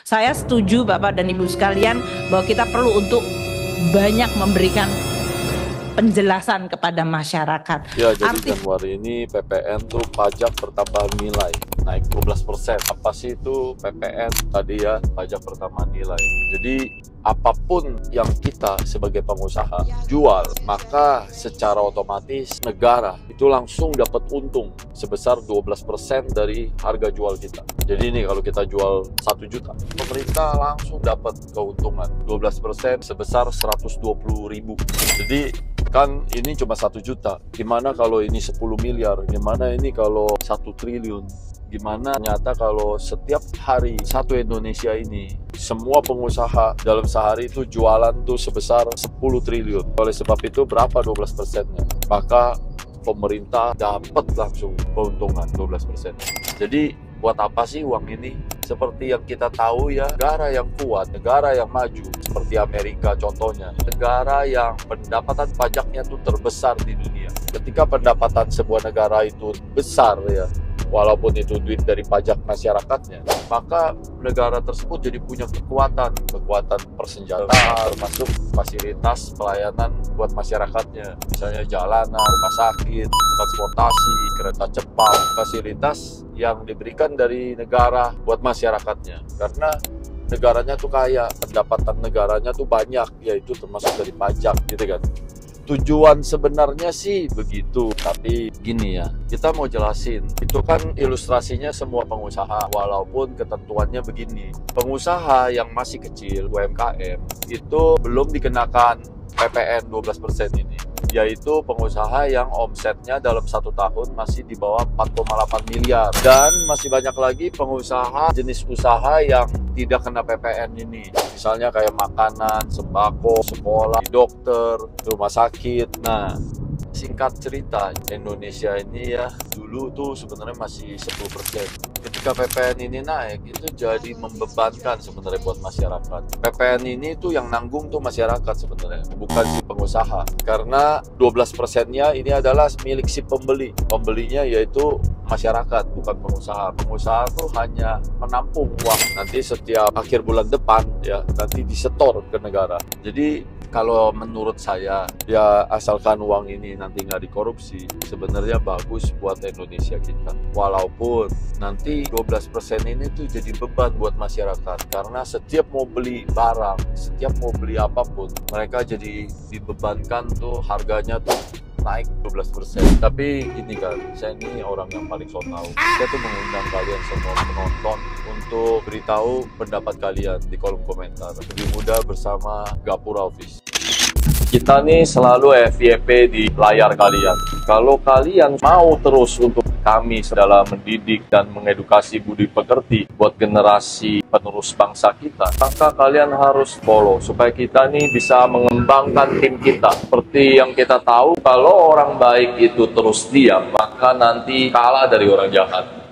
Saya setuju Bapak dan Ibu sekalian bahwa kita perlu untuk banyak memberikan penjelasan kepada masyarakat. Ya, jadi Januari ini PPN tuh pajak pertambahan nilai naik 12%. Apa sih itu PPN tadi ya, pajak pertambahan nilai? Jadi apapun yang kita sebagai pengusaha jual, maka secara otomatis negara itu langsung dapat untung sebesar 12% dari harga jual kita. Jadi ini kalau kita jual 1 juta, pemerintah langsung dapat keuntungan 12% sebesar 120.000. Jadi kan ini cuma 1 juta. Gimana kalau ini 10 miliar? Gimana ini kalau 1 triliun? Gimana ternyata kalau setiap hari satu Indonesia ini semua pengusaha dalam sehari itu jualan tuh sebesar 10 triliun. Oleh sebab itu berapa 12%-nya? Maka pemerintah dapat langsung keuntungan 12%. Jadi buat apa sih uang ini? Seperti yang kita tahu ya, negara yang kuat, negara yang maju, seperti Amerika contohnya, negara yang pendapatan pajaknya itu terbesar di dunia. Ketika pendapatan sebuah negara itu besar ya, walaupun itu duit dari pajak masyarakatnya, maka negara tersebut jadi punya kekuatan persenjataan, termasuk fasilitas pelayanan buat masyarakatnya, misalnya jalanan, rumah sakit, transportasi, kereta cepat, fasilitas yang diberikan dari negara buat masyarakatnya. Karena negaranya tuh kaya, pendapatan negaranya tuh banyak, yaitu termasuk dari pajak gitu kan. Tujuan sebenarnya sih begitu, tapi gini ya, kita mau jelasin, itu kan ilustrasinya semua pengusaha, walaupun ketentuannya begini. Pengusaha yang masih kecil, UMKM, itu belum dikenakan PPN 12% ini, yaitu pengusaha yang omsetnya dalam 1 tahun masih di bawah 4,8 miliar. Dan masih banyak lagi pengusaha jenis usaha yang tidak kena PPN ini. Misalnya kayak makanan, sembako, sekolah, dokter, rumah sakit. Nah, singkat cerita, Indonesia ini ya dulu tuh sebenarnya masih 10%. Ketika PPN ini naik, itu jadi membebankan sebenarnya buat masyarakat. PPN ini tuh yang nanggung tuh masyarakat sebenarnya, bukan si pengusaha. Karena 12%-nya ini adalah milik si pembeli. Pembelinya yaitu masyarakat, bukan pengusaha. Pengusaha tuh hanya menampung uang. Nanti setiap akhir bulan depan ya, nanti disetor ke negara. Jadi kalau menurut saya, ya asalkan uang ini nanti nggak dikorupsi, sebenarnya bagus buat Indonesia kita. Walaupun nanti 12% ini tuh jadi beban buat masyarakat. Karena setiap mau beli barang, setiap mau beli apapun, mereka jadi dibebankan tuh harganya tuh naik 12%. Tapi gini kan, saya ini orang yang paling so tahu. Saya tuh mengundang kalian semua penonton untuk beritahu pendapat kalian di kolom komentar. Lebih mudah bersama Gapura Office. Kita nih selalu FYP di layar kalian. Kalau kalian mau terus untuk kami dalam mendidik dan mengedukasi budi pekerti buat generasi penerus bangsa kita, maka kalian harus follow supaya kita nih bisa mengembangkan tim kita. Seperti yang kita tahu, kalau orang baik itu terus diam, maka nanti kalah dari orang jahat.